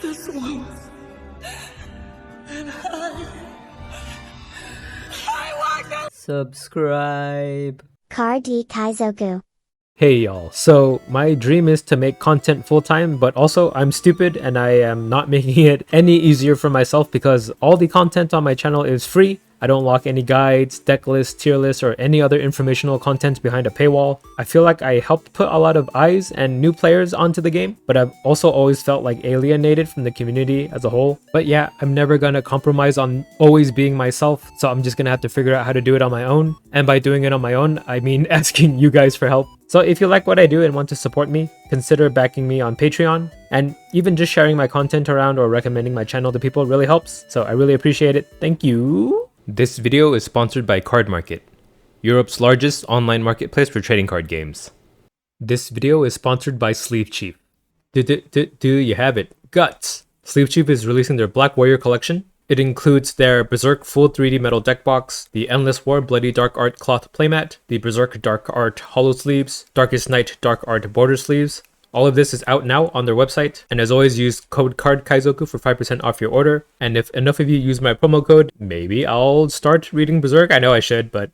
this once. And I want to subscribe. Kaizoku. Hey y'all, so my dream is to make content full-time, but also I'm stupid and I am not making it any easier for myself because all the content on my channel is free. I don't lock any guides, deck lists, tier lists, or any other informational content behind a paywall. I feel like I helped put a lot of eyes and new players onto the game, but I've also always felt like alienated from the community as a whole. But yeah, I'm never gonna compromise on always being myself, so I'm just gonna have to figure out how to do it on my own. And by doing it on my own, I mean asking you guys for help. So if you like what I do and want to support me, consider backing me on Patreon, and even just sharing my content around or recommending my channel to people really helps, so I really appreciate it. Thank you! This video is sponsored by Card Market, Europe's largest online marketplace for trading card games. This video is sponsored by Sleeve Chief. Do you have it? Guts! Sleeve Chief is releasing their Black Warrior collection. It includes their Berserk full 3D metal deck box, the Endless War Bloody Dark Art cloth playmat, the Berserk Dark Art hollow sleeves, Darkest Night Dark Art border sleeves. All of this is out now on their website, and as always, use code Kaizoku for 5% off your order. And if enough of you use my promo code, maybe I'll start reading Berserk. I know I should, but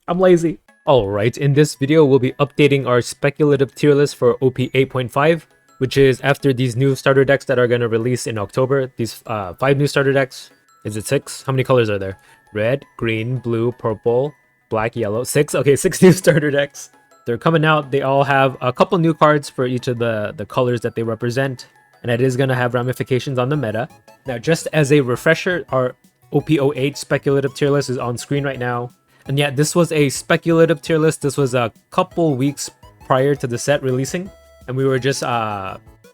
I'm lazy. Alright, in this video, we'll be updating our speculative tier list for OP8.5, which is after these new starter decks that are going to release in October. These 5 new starter decks. Is it 6? How many colors are there? Red, green, blue, purple, black, yellow. 6? Okay, 6 new starter decks. They're coming out. They all have a couple new cards for each of the colors that they represent, and it is going to have ramifications on the meta. Now, just as a refresher, our OP08 speculative tier list is on screen right now. And yeah, this was a speculative tier list. This was a couple weeks prior to the set releasing, and we were just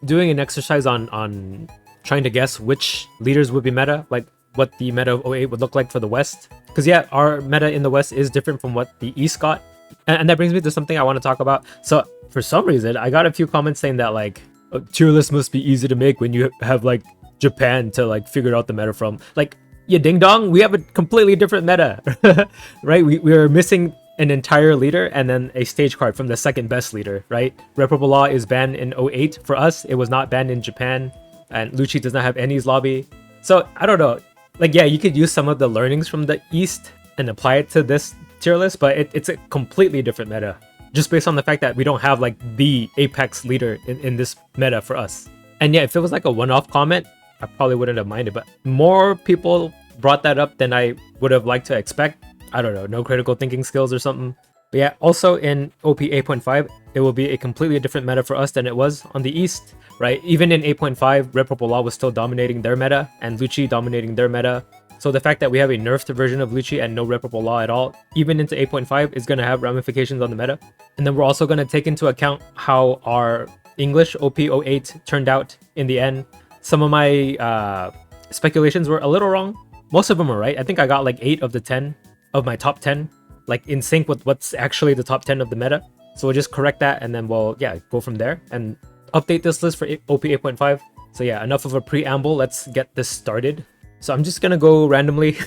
doing an exercise on trying to guess which leaders would be meta, like what the meta of 08 would look like for the West. Because yeah, our meta in the West is different from what the East got. And that brings me to something I want to talk about. So for some reason, I got a few comments saying that like a tier list must be easy to make when you have like Japan to like figure out the meta from. Like, yeah, ding dong, we have a completely different meta, right? We are missing an entire leader and then a stage card from the second best leader, right? Reparable Law is banned in 08 for us. It was not banned in Japan, and Lucci does not have Any's lobby. So I don't know. Like, yeah, you could use some of the learnings from the East and apply it to this tier list, but it's a completely different meta just based on the fact that we don't have like the apex leader in this meta for us. And yeah, if it was like a one-off comment, I probably wouldn't have minded, but more people brought that up than I would have liked to expect. I don't know, no critical thinking skills or something. But yeah, also in OP 8.5, it will be a completely different meta for us than it was on the East, right? Even in 8.5, Reparable Law was still dominating their meta and Lucci dominating their meta. So the fact that we have a nerfed version of Lucci and no Reparable Law at all, even into 8.5, is going to have ramifications on the meta. And then we're also going to take into account how our English OP08 turned out in the end. Some of my speculations were a little wrong. Most of them were right. I think I got like 8 of the 10 of my top 10, like in sync with what's actually the top 10 of the meta. So we'll just correct that and then we'll, yeah, go from there and update this list for OP 8.5. So yeah, enough of a preamble. Let's get this started. So I'm just gonna go randomly,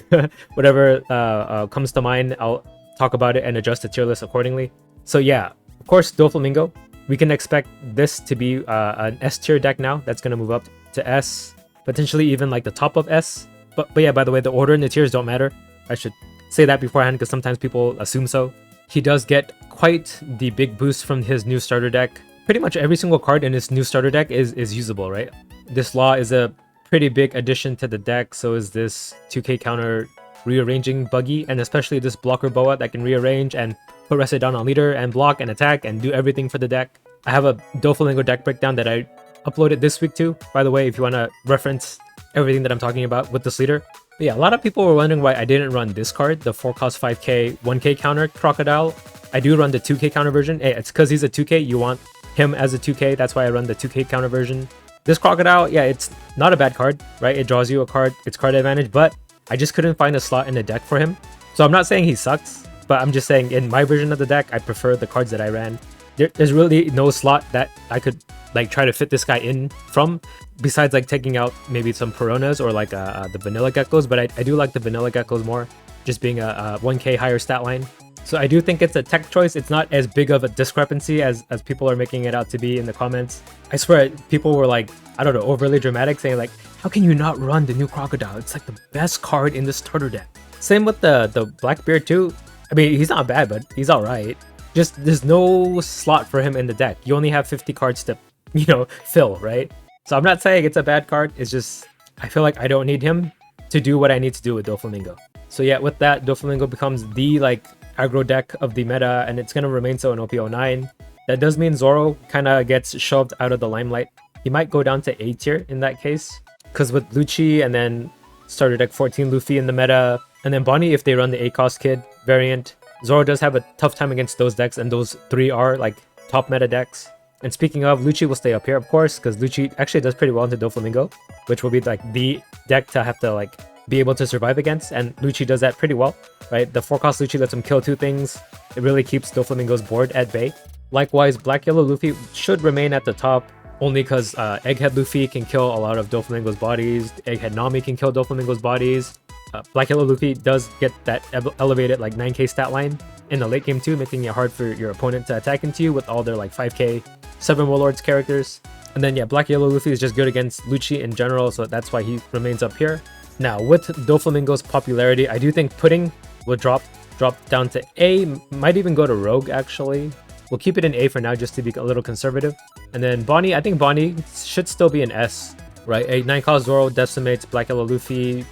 whatever comes to mind, I'll talk about it and adjust the tier list accordingly. So yeah, of course, Doflamingo. We can expect this to be an S tier deck now. That's gonna move up to S, potentially even like the top of S. But yeah, by the way, the order in the tiers don't matter. I should say that beforehand because sometimes people assume so. He does get quite the big boost from his new starter deck. Pretty much every single card in his new starter deck is usable, right? This Law is a pretty big addition to the deck. So is this 2k counter rearranging buggy, and especially this blocker boa that can rearrange and put Rested down on leader and block and attack and do everything for the deck. I have a Doflamingo deck breakdown that I uploaded this week too, by the way, if you want to reference everything that I'm talking about with this leader. But yeah, a lot of people were wondering why I didn't run this card, the 4 cost 5k 1k counter Crocodile. I do run the 2k counter version. Hey, it's because he's a 2k, you want him as a 2k, that's why I run the 2k counter version. This Crocodile, yeah, it's not a bad card, right? It draws you a card, it's card advantage, but I just couldn't find a slot in the deck for him. So I'm not saying he sucks, but I'm just saying in my version of the deck, I prefer the cards that I ran. There's really no slot that I could like try to fit this guy in from, besides like taking out maybe some Peronas or like the Vanilla Geckos, but I do like the Vanilla Geckos more, just being a 1k higher stat line. So I do think it's a tech choice. It's not as big of a discrepancy as people are making it out to be in the comments. I swear people were like, I don't know, overly dramatic, saying like, how can you not run the new Crocodile? It's like the best card in the starter deck. Same with the Blackbeard too. I mean, he's not bad, but he's alright. Just there's no slot for him in the deck. You only have 50 cards to, you know, fill, right? So I'm not saying it's a bad card. It's just I feel like I don't need him to do what I need to do with Doflamingo. So yeah, with that, Doflamingo becomes the like aggro deck of the meta, and it's gonna remain so in OP09. That does mean Zoro kind of gets shoved out of the limelight. He might go down to A tier in that case, because with Lucci and then starter deck 14 Luffy in the meta, and then Bonnie if they run the A-Cost Kid variant, Zoro does have a tough time against those decks, and those three are like top meta decks. And speaking of, Lucci will stay up here, of course, because Lucci actually does pretty well into Doflamingo, which will be like the deck to have to like be able to survive against, and Lucci does that pretty well, right? The 4-cost Lucci lets him kill 2 things. It really keeps Doflamingo's board at bay. Likewise, Black Yellow Luffy should remain at the top, only because Egghead Luffy can kill a lot of Doflamingo's bodies, Egghead Nami can kill Doflamingo's bodies. Black Yellow Luffy does get that elevated like 9k stat line in the late game too, making it hard for your opponent to attack into you with all their like 5k 7 Warlords characters. And then yeah, Black Yellow Luffy is just good against Lucci in general, so that's why he remains up here. Now with Doflamingo's popularity, I do think Pudding will drop down to A, might even go to Rogue actually. We'll keep it in A for now just to be a little conservative. And then Bonnie, I think Bonnie should still be an S, right? A 9-cost Zoro decimates Black Yellow Luffy.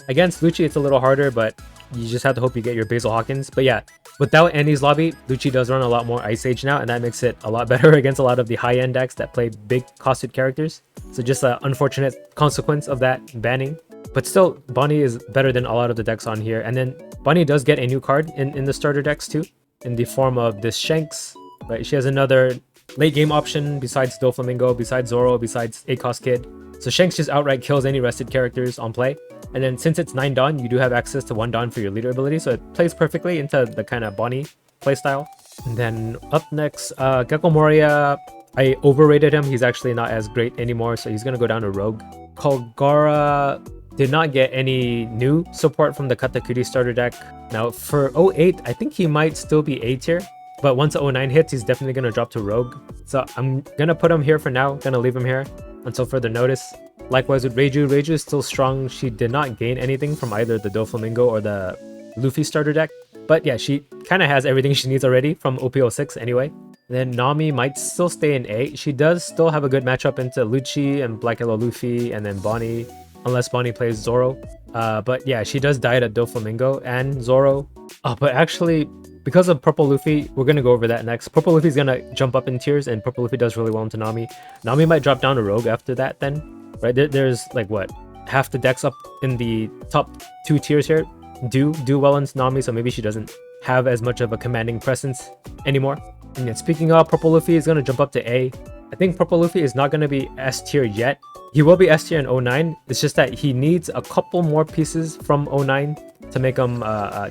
Against Lucci it's a little harder, but you just have to hope you get your Basil Hawkins. But yeah, without Annie's lobby, Lucci does run a lot more Ice Age now, and that makes it a lot better against a lot of the high-end decks that play big costed characters. So just an unfortunate consequence of that banning. But still, Bonnie is better than a lot of the decks on here. And then Bonnie does get a new card in the starter decks too, in the form of this Shanks, right? She has another late game option besides Doflamingo, besides Zoro, besides A-Cost Kid. So Shanks just outright kills any rested characters on play. And then since it's 9 Dawn, you do have access to 1 Dawn for your leader ability, so it plays perfectly into the kind of Bonnie playstyle. And then up next, Gecko Moria, I overrated him. He's actually not as great anymore, so he's gonna go down to Rogue. Kogara did not get any new support from the Katakuri starter deck. Now for 08, I think he might still be A tier, but once 09 hits, he's definitely gonna drop to Rogue. So I'm gonna put him here for now, gonna leave him here until further notice. Likewise with Reiju, Reiju is still strong. She did not gain anything from either the Doflamingo or the Luffy starter deck, but yeah, she kind of has everything she needs already from OP06 anyway. Then Nami might still stay in A. She does still have a good matchup into Lucci and Black Yellow Luffy, and then Bonnie, unless Bonnie plays Zoro. But yeah, she does die to Doflamingo and Zoro. But actually, because of Purple Luffy, we're gonna go over that next. Purple Luffy's gonna jump up in tiers, and Purple Luffy does really well into Nami. Nami might drop down to Rogue after that then. Right, there's like what, half the decks up in the top 2 tiers here do well in Nami, so maybe she doesn't have as much of a commanding presence anymore. And then speaking of, Purple Luffy is going to jump up to A. I think Purple Luffy is not going to be S tier yet. He will be S tier in 09. It's just that he needs a couple more pieces from 09 to make him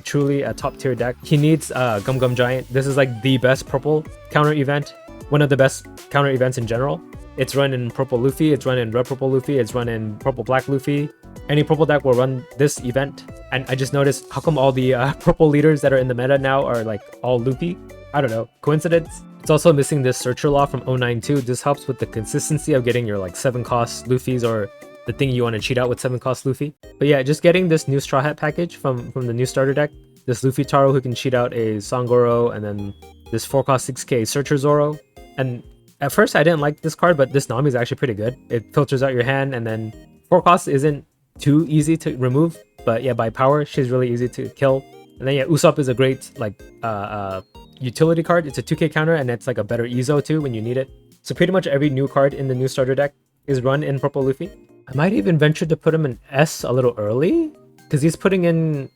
truly a top tier deck. He needs Gum Gum Giant. This is like the best purple counter event, one of the best counter events in general. It's run in Purple Luffy, it's run in Red Purple Luffy, it's run in Purple Black Luffy. Any purple deck will run this event. And I just noticed, how come all the purple leaders that are in the meta now are like all Luffy? I don't know, coincidence? It's also missing this Searcher Law from 09 too. This helps with the consistency of getting your like 7-cost Luffys, or the thing you want to cheat out with 7-cost Luffy. But yeah, just getting this new Straw Hat package from the new starter deck. This Luffy Taro who can cheat out a Sangoro, and then this 4-cost 6k Searcher Zoro. And at first I didn't like this card, but this Nami is actually pretty good. It filters out your hand, and then 4-cost isn't too easy to remove. But yeah, by power, she's really easy to kill. And then yeah, Usopp is a great like utility card. It's a 2k counter, and it's like a better EZO too when you need it. So pretty much every new card in the new starter deck is run in Purple Luffy. I might even venture to put him in S a little early, because he's putting in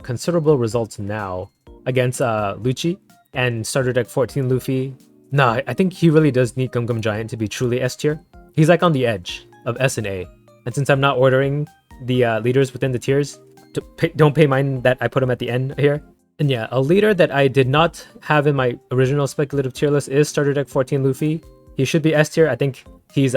considerable results now against Lucci and starter deck 14 Luffy. Nah, I think he really does need Gum Gum Giant to be truly S tier. He's like on the edge of S and A. And since I'm not ordering the leaders within the tiers, don't pay mind that I put him at the end here. And yeah, a leader that I did not have in my original speculative tier list is starter deck 14 Luffy. He should be S tier. I think he's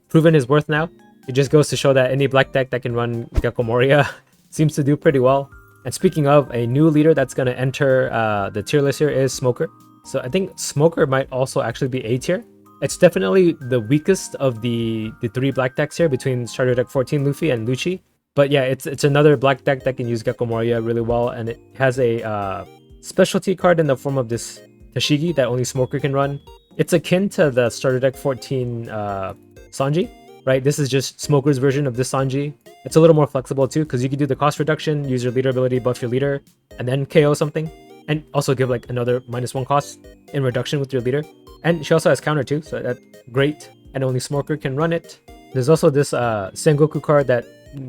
proven his worth now. It just goes to show that any black deck that can run Gecko Moria seems to do pretty well. And speaking of, a new leader that's going to enter the tier list here is Smoker. So I think Smoker might also actually be A tier. It's definitely the weakest of the 3 black decks here between starter deck 14 Luffy and Lucci. But yeah, it's another black deck that can use Gecko Moria really well, and it has a specialty card in the form of this Tashigi that only Smoker can run. It's akin to the starter deck 14 Sanji, right? This is just Smoker's version of this Sanji. It's a little more flexible too, because you can do the cost reduction, use your leader ability, buff your leader, and then KO something. And also give like another -1 cost in reduction with your leader. And she also has counter too, so that's great. And only Smoker can run it. There's also this Sengoku card that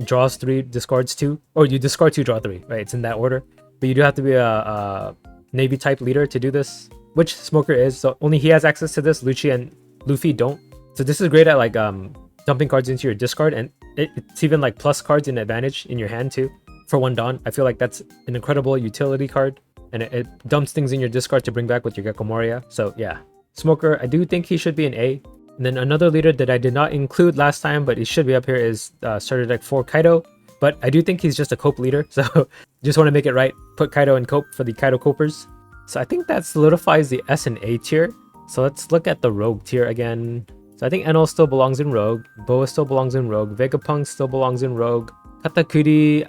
draws 3, discards 2. Or you discard 2, draw 3, right? It's in that order. But you do have to be a Navy type leader to do this, which Smoker is. So only he has access to this. Lucci and Luffy don't. So this is great at like dumping cards into your discard, and it's even like plus cards in advantage in your hand too. For 1 Dawn, I feel like that's an incredible utility card, and it dumps things in your discard to bring back with your Gecko Moria. So yeah, Smoker, I do think he should be an A. And then another leader that I did not include last time, but he should be up here, is starter deck 4 Kaido. But I do think he's just a cope leader, so just want to make it right. Put Kaido in cope for the Kaido copers. So I think that solidifies the S and A tier. So let's look at the Rogue tier again. So I think Enel still belongs in Rogue. Boa still belongs in Rogue. Vegapunk still belongs in Rogue. Katakuri,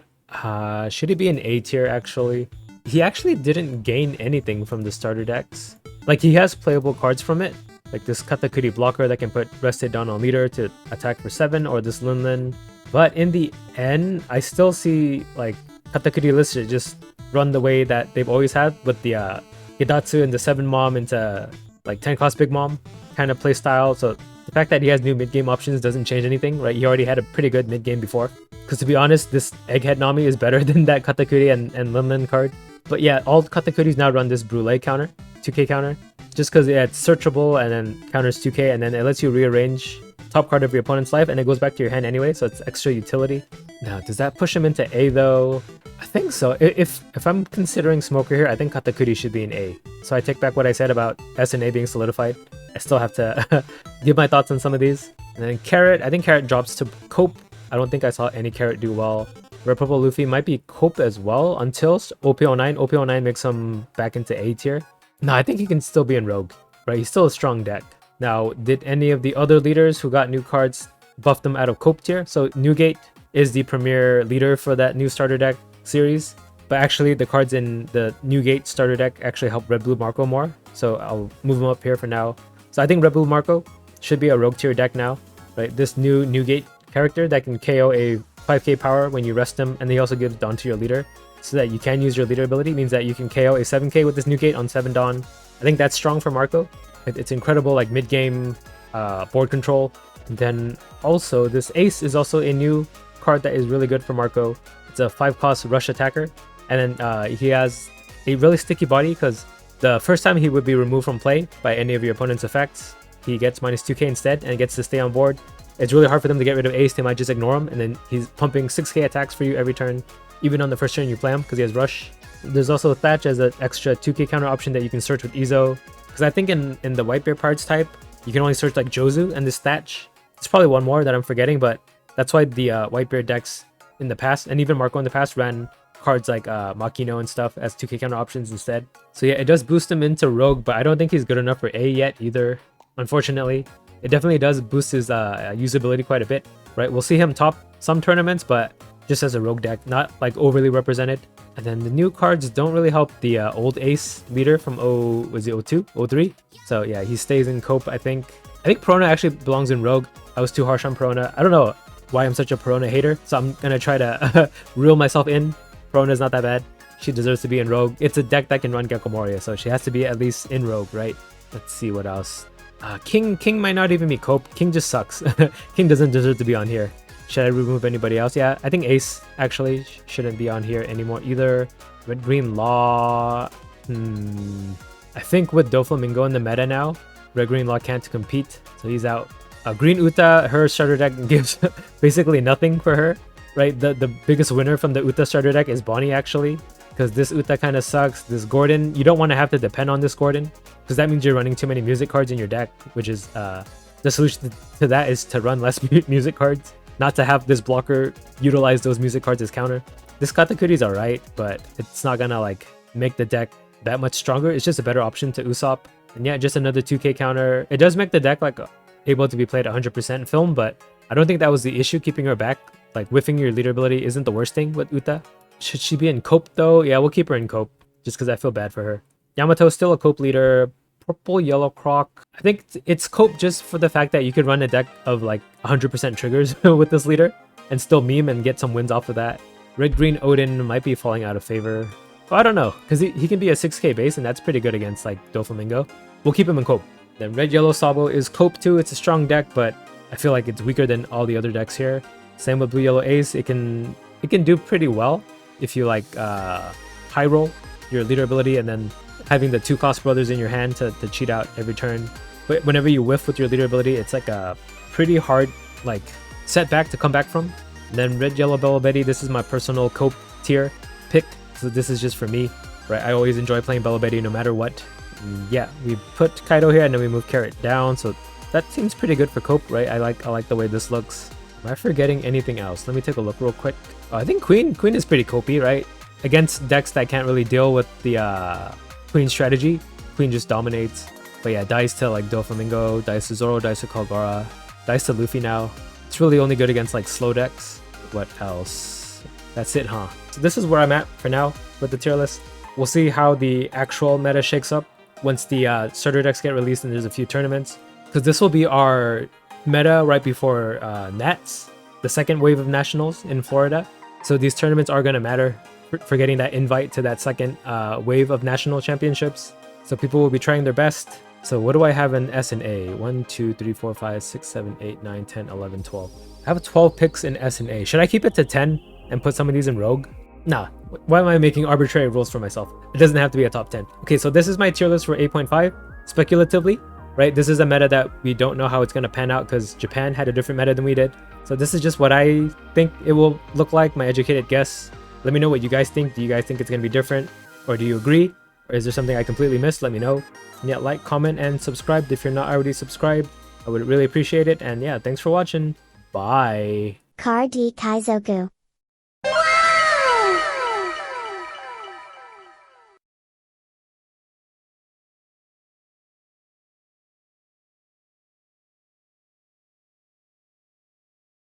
should he be an A tier actually? He actually didn't gain anything from the starter decks. Like, he has playable cards from it, like this Katakuri blocker that can put Rested Dawn on leader to attack for 7, or this Linlin. But in the end, I still see like Katakuri lists should just run the way that they've always had, with the Hidatsu and the 7 mom into like 10 cost big mom kind of play style. So the fact that he has new mid-game options doesn't change anything, right? He already had a pretty good mid-game before. Because to be honest, this Egghead Nami is better than that Katakuri and Linlin card. But yeah, all Katakuris now run this Brule counter, 2k counter, just because it's searchable and then counters 2k, and then it lets you rearrange top card of your opponent's life, and it goes back to your hand anyway, so it's extra utility. Now, does that push him into A though? I think so. If I'm considering Smoker here, I think Katakuri should be an A. So I take back what I said about S and A being solidified. I still have to give my thoughts on some of these. And then Carrot, I think Carrot drops to Cope. I don't think I saw any Carrot do well. Red Purple Luffy might be Cope as well until OP09. OP09 makes him back into A tier. No, I think he can still be in Rogue, right? He's still a strong deck. Now, did any of the other leaders who got new cards buff them out of Cope tier? So Newgate is the premier leader for that new starter deck series. But actually, the cards in the Newgate starter deck actually help Red Blue Marco more. So I'll move him up here for now. So I think Red Blue Marco should be a Rogue tier deck now, right? This new Newgate character that can KO a 5k power when you rest him, and they also give Dawn to your leader, so that you can use your leader ability. Means that you can KO a 7k with this Newgate on 7 Dawn. I think that's strong for Marco. It's incredible, like mid-game board control. And then also this Ace is also a new card that is really good for Marco. It's a 5 cost rush attacker, and then he has a really sticky body, because the first time he would be removed from play by any of your opponent's effects, he gets -2k instead and gets to stay on board. It's really hard for them to get rid of Ace. They might just ignore him, and then he's pumping 6k attacks for you every turn, even on the first turn you play him, because he has Rush. There's also Thatch as an extra 2k counter option that you can search with Izo, because I think in the Whitebeard Pirates type, you can only search like Jozu and this Thatch. It's probably one more that I'm forgetting, but that's why the Whitebeard decks in the past, and even Marco in the past, ran cards like Makino and stuff as 2k counter options instead. So yeah, it does boost him into Rogue, but I don't think he's good enough for A yet either, unfortunately. It definitely does boost his usability quite a bit, right? We'll see him top some tournaments, but just as a Rogue deck, not like overly represented. And then the new cards don't really help the old Ace leader from was it 02? 03? So yeah, he stays in Cope, I think. I think Perona actually belongs in Rogue. I was too harsh on Perona. I don't know why I'm such a Perona hater, so I'm gonna try to reel myself in. Perona's not that bad. She deserves to be in Rogue. It's a deck that can run Gecko Moria, so she has to be at least in Rogue, right? Let's see what else. King might not even be Cope. King just sucks. King doesn't deserve to be on here. Should I remove anybody else? Yeah, I think Ace actually shouldn't be on here anymore either. Red Green Law. I think with Doflamingo in the meta now, Red Green Law can't compete, so he's out. Green Uta, her starter deck gives basically nothing for her, right? The biggest winner from the Uta starter deck is Bonnie actually, because this Uta kind of sucks. This Gordon, you don't want to have to depend on this Gordon, because that means you're running too many music cards in your deck, which is the solution to that is to run less music cards, not to have this blocker utilize those music cards as counter. This Katakuri's alright, but it's not gonna like make the deck that much stronger. It's just a better option to Usopp. And yeah, just another 2k counter. It does make the deck like able to be played 100% film, but I don't think that was the issue keeping her back. Like whiffing your leader ability isn't the worst thing with Uta. Should she be in Cope though? Yeah, we'll keep her in Cope just because I feel bad for her. Yamato's still a Cope leader. Purple Yellow Croc. I think it's Cope just for the fact that you could run a deck of like 100% triggers with this leader and still meme and get some wins off of that. Red Green Odin might be falling out of favor. Well, I don't know, because he can be a 6k base and that's pretty good against like Doflamingo. We'll keep him in Cope. Then Red Yellow Sabo is Cope too. It's a strong deck, but I feel like it's weaker than all the other decks here. Same with Blue Yellow Ace. It can do pretty well if you like high roll your leader ability and then having the 2-cost brothers in your hand to cheat out every turn. But whenever you whiff with your leader ability, it's like a pretty hard like setback to come back from. And then Red Yellow Bella Betty. This is my personal Cope tier pick. So this is just for me, right? I always enjoy playing Bella Betty no matter what. And yeah, we put Kaido here and then we move Carrot down. So that seems pretty good for Cope, right? I like the way this looks. Am I forgetting anything else? Let me take a look real quick. Oh, I think Queen is pretty Copey, right? Against decks that can't really deal with the Queen strategy, Queen just dominates. But yeah, dice to like Doflamingo, dice to Zoro, dice to Kagura, dice to Luffy now. It's really only good against like slow decks. What else? That's it, huh? So this is where I'm at for now with the tier list. We'll see how the actual meta shakes up once the starter decks get released and there's a few tournaments. Because this will be our meta right before Nats, the second wave of nationals in Florida. So these tournaments are going to matter for getting that invite to that second wave of national championships. So people will be trying their best. So what do I have in S and A? 1, 2, 3, 4, 5, 6, 7, 8, 9, 10, 11, 12. I have 12 picks in S and A. Should I keep it to 10 and put some of these in Rogue? Nah, why am I making arbitrary rules for myself? It doesn't have to be a top 10. Okay, so this is my tier list for 8.5, speculatively, right? This is a meta that we don't know how it's going to pan out because Japan had a different meta than we did. So this is just what I think it will look like, my educated guess. Let me know what you guys think. Do you guys think it's going to be different? Or do you agree? Or is there something I completely missed? Let me know. And yeah, like, comment, and subscribe if you're not already subscribed. I would really appreciate it. And yeah, thanks for watching. Bye. Car D Kaizoku.